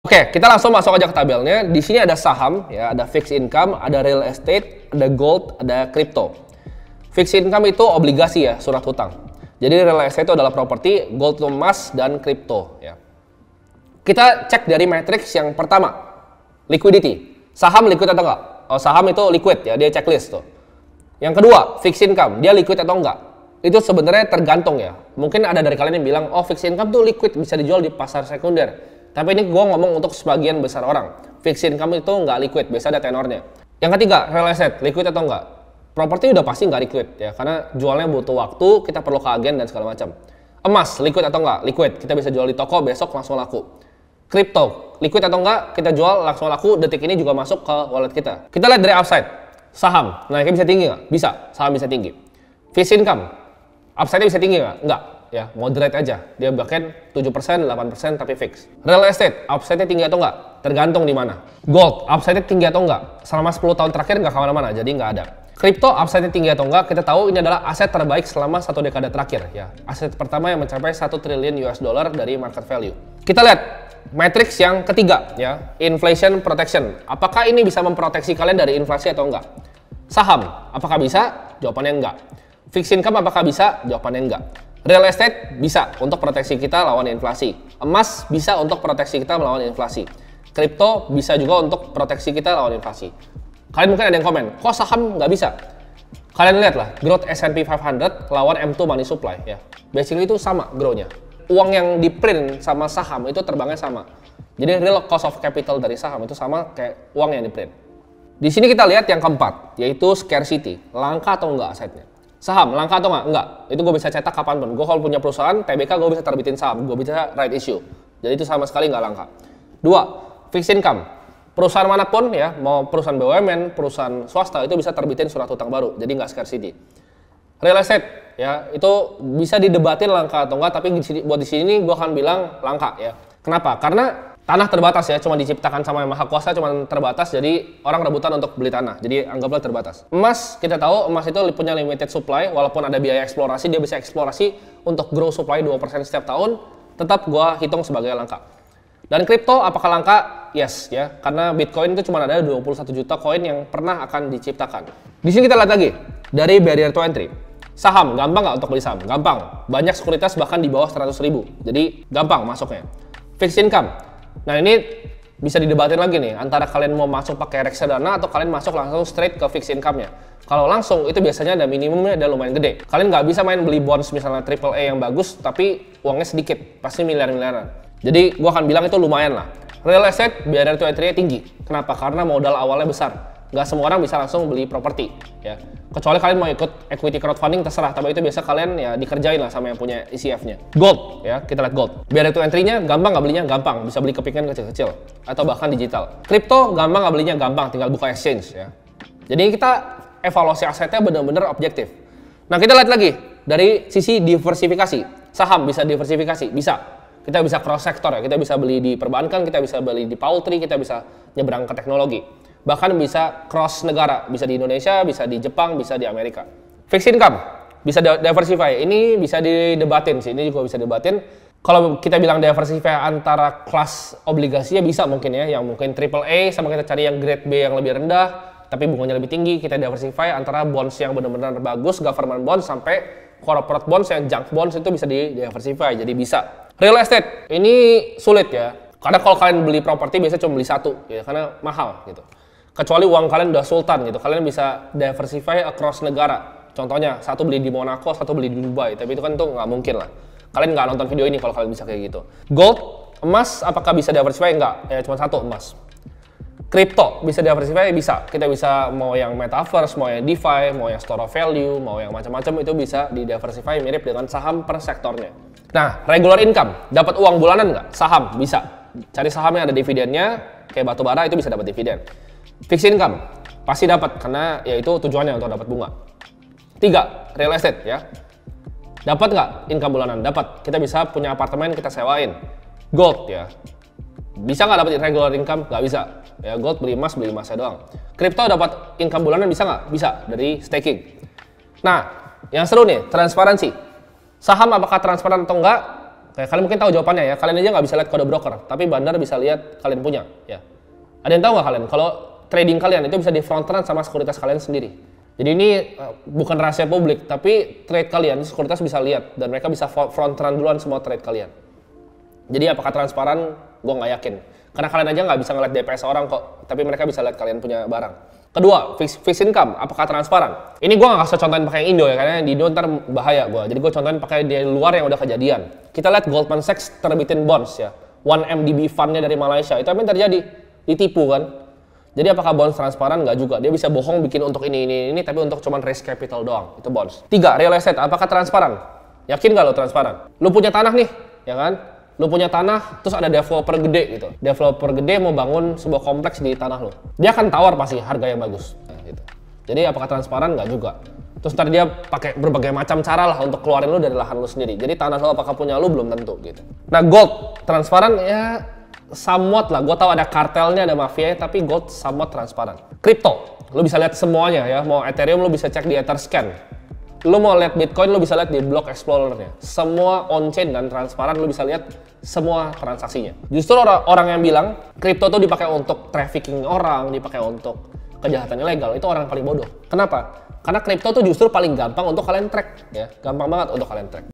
Oke, kita langsung masuk aja ke tabelnya. Di sini ada saham, ya, ada fixed income, ada real estate, ada gold, ada crypto. Fixed income itu obligasi ya, surat hutang. Jadi real estate itu adalah properti, gold itu emas, dan crypto. Ya. Kita cek dari matriks yang pertama, liquidity. Saham liquid atau enggak? Oh, saham itu liquid ya, dia checklist tuh. Yang kedua, fixed income, dia liquid atau enggak? Itu sebenarnya tergantung ya. Mungkin ada dari kalian yang bilang, oh fixed income tuh liquid, bisa dijual di pasar sekunder. Tapi ini gue ngomong untuk sebagian besar orang. Fixed income itu nggak liquid, biasa ada tenornya. Yang ketiga, real estate, liquid atau enggak? Properti udah pasti nggak liquid ya, karena jualnya butuh waktu, kita perlu ke agen dan segala macam. Emas, liquid atau enggak? Liquid, kita bisa jual di toko, besok langsung laku. Crypto, liquid atau enggak? Kita jual langsung laku, detik ini juga masuk ke wallet kita. Kita lihat dari upside, saham, naiknya bisa tinggi nggak? Bisa, saham bisa tinggi. Fixed income, upside-nya bisa tinggi nggak? Enggak. Ya, moderate aja. Dia bahkan 7%, 8% tapi fix. Real estate, upside-nya tinggi atau enggak? Tergantung di mana. Gold, upside-nya tinggi atau enggak? Selama 10 tahun terakhir nggak kemana-mana, jadi nggak ada. Crypto, upside-nya tinggi atau enggak? Kita tahu ini adalah aset terbaik selama 1 dekade terakhir. Ya, aset pertama yang mencapai 1 triliun US dollar dari market value. Kita lihat matriks yang ketiga, ya, inflation protection. Apakah ini bisa memproteksi kalian dari inflasi atau enggak? Saham, apakah bisa? Jawabannya enggak. Fixed income, apakah bisa? Jawabannya enggak. Real estate bisa untuk proteksi kita lawan inflasi. Emas bisa untuk proteksi kita melawan inflasi. Crypto bisa juga untuk proteksi kita lawan inflasi. Kalian mungkin ada yang komen, kok saham nggak bisa? Kalian lihat lah, growth S&P 500 lawan M2 money supply. Ya. Basically itu sama growth-nya. Uang yang di print sama saham itu terbangnya sama. Jadi real cost of capital dari saham itu sama kayak uang yang di print. Di sini kita lihat yang keempat, yaitu scarcity. Langka atau enggak asetnya? Saham, langka atau enggak? Itu gue bisa cetak kapanpun. Gue kalau punya perusahaan, TBK gue bisa terbitin saham, gue bisa right issue. Jadi itu sama sekali nggak langka. Dua, fixed income. Perusahaan manapun ya, mau perusahaan BUMN, perusahaan swasta itu bisa terbitin surat hutang baru, jadi nggak scarcity. Real estate, ya itu bisa didebatin langka atau enggak, tapi buat di sini gue akan bilang langka ya. Kenapa? Karena tanah terbatas ya, cuma diciptakan sama yang maha kuasa, cuma terbatas, jadi orang rebutan untuk beli tanah, jadi anggaplah terbatas. Emas, kita tahu emas itu punya limited supply, walaupun ada biaya eksplorasi, dia bisa eksplorasi untuk grow supply 2% setiap tahun, tetap gua hitung sebagai langka. Dan kripto, apakah langka? Yes, ya, karena Bitcoin itu cuma ada 21 juta koin yang pernah akan diciptakan. Di sini kita lihat lagi, dari barrier to entry. Saham, gampang nggak untuk beli saham? Gampang. Banyak sekuritas bahkan di bawah 100.000, jadi gampang masuknya. Fixed income. Nah ini bisa didebatin lagi nih, antara kalian mau masuk pakai reksadana atau kalian masuk langsung straight ke fixed income-nya. Kalau langsung itu biasanya ada minimumnya, ada lumayan gede. Kalian nggak bisa main beli bonds misalnya AAA yang bagus tapi uangnya sedikit, pasti miliar-miliaran. Jadi gua akan bilang itu lumayan lah. Real estate barrier to entry-nya tinggi. Kenapa? Karena modal awalnya besar. Nggak semua orang bisa langsung beli properti ya. Kecuali kalian mau ikut equity crowdfunding terserah, tapi itu biasa kalian ya dikerjain lah sama yang punya ECF-nya. Gold ya, kita lihat gold. Barrier to entry-nya gampang nggak belinya? Gampang, bisa beli kepingan kecil-kecil atau bahkan digital. Crypto gampang nggak belinya? Gampang, tinggal buka exchange ya. Jadi kita evaluasi asetnya benar-benar objektif. Nah, kita lihat lagi dari sisi diversifikasi. Saham bisa diversifikasi? Bisa. Kita bisa cross sektor ya, kita bisa beli di perbankan, kita bisa beli di poultry, kita bisa nyebrang ke teknologi. Bahkan bisa cross negara, bisa di Indonesia, bisa di Jepang, bisa di Amerika. Fixed income, bisa diversify. Ini bisa didebatin sih, ini juga bisa didebatin. Kalau kita bilang diversify antara kelas obligasinya bisa mungkin ya, yang mungkin AAA sama kita cari yang grade B yang lebih rendah, tapi bunganya lebih tinggi. Kita diversify antara bonds yang benar-benar bagus, government bonds, sampai corporate bonds yang junk bonds itu bisa diversify, jadi bisa. Real estate, ini sulit ya. Karena kalau kalian beli properti biasanya cuma beli satu, ya, karena mahal gitu. Kecuali uang kalian udah sultan gitu, kalian bisa diversify across negara. Contohnya, satu beli di Monaco, satu beli di Dubai, tapi itu kan tuh nggak mungkin lah. Kalian nggak nonton video ini kalau kalian bisa kayak gitu. Gold, emas, apakah bisa diversify? Nggak, ya cuma satu emas. Crypto, bisa diversify? Bisa. Kita bisa mau yang metaverse, mau yang DeFi, mau yang store of value, mau yang macam-macam, itu bisa di-diversify mirip dengan saham per sektornya. Nah, regular income, dapat uang bulanan nggak? Saham, bisa. Cari saham yang ada dividennya, kayak batu bara itu bisa dapat dividen. Fixed income pasti dapat karena ya itu tujuannya untuk dapat bunga. 3, real estate ya. Dapat nggak income bulanan? Dapat. Kita bisa punya apartemen kita sewain. Gold ya. Bisa nggak dapat regular income? Nggak bisa. Ya gold beli emasnya doang. Crypto dapat income bulanan bisa nggak? Bisa dari staking. Nah, yang seru nih transparansi. Saham apakah transparan atau enggak? Kayak kalian mungkin tahu jawabannya ya, kalian aja nggak bisa lihat kode broker, tapi bandar bisa lihat kalian punya. Ya. Ada yang tahu nggak kalian? Kalau trading kalian itu bisa di front run sama sekuritas kalian sendiri. Jadi ini bukan rahasia publik, tapi trade kalian, sekuritas bisa lihat, dan mereka bisa front run duluan semua trade kalian. Jadi apakah transparan? Gue nggak yakin. Karena kalian aja nggak bisa ngeliat DPS orang kok, tapi mereka bisa lihat kalian punya barang. Kedua, fixed income, apakah transparan? Ini gue nggak usah contohin pakai Indo ya, karena di Indo ntar bahaya gue. Jadi gue contohin pakai di luar yang udah kejadian. Kita lihat Goldman Sachs terbitin bonds ya, 1MDB fundnya dari Malaysia. Itu apa yang terjadi? Ditipu kan? Jadi apakah bonds transparan? Nggak juga. Dia bisa bohong bikin untuk ini, tapi untuk cuman raise capital doang. Itu bonds. 3, real estate, apakah transparan? Yakin nggak lo transparan? Lo punya tanah nih, ya kan? Lu punya tanah, terus ada developer gede gitu. Developer gede mau bangun sebuah kompleks di tanah lu. Dia akan tawar pasti harga yang bagus. Nah, gitu. Jadi apakah transparan? Nggak juga. Terus ntar dia pakai berbagai macam cara lah untuk keluarin lu dari lahan lu sendiri. Jadi tanah lu apakah punya lu belum tentu gitu. Nah gold, transparan ya somewhat lah. Gue tahu ada kartelnya, ada mafianya, tapi gold somewhat transparan. Crypto, lu bisa lihat semuanya ya. Mau Ethereum lu bisa cek di Etherscan. Lu mau lihat Bitcoin, lu bisa lihat di Block Explorer-nya. Semua on-chain dan transparan, lu bisa lihat semua transaksinya. Justru orang yang bilang kripto tuh dipakai untuk trafficking orang, dipakai untuk kejahatan ilegal, itu orang yang paling bodoh. Kenapa? Karena kripto tuh justru paling gampang untuk kalian track, ya. Gampang banget untuk kalian track.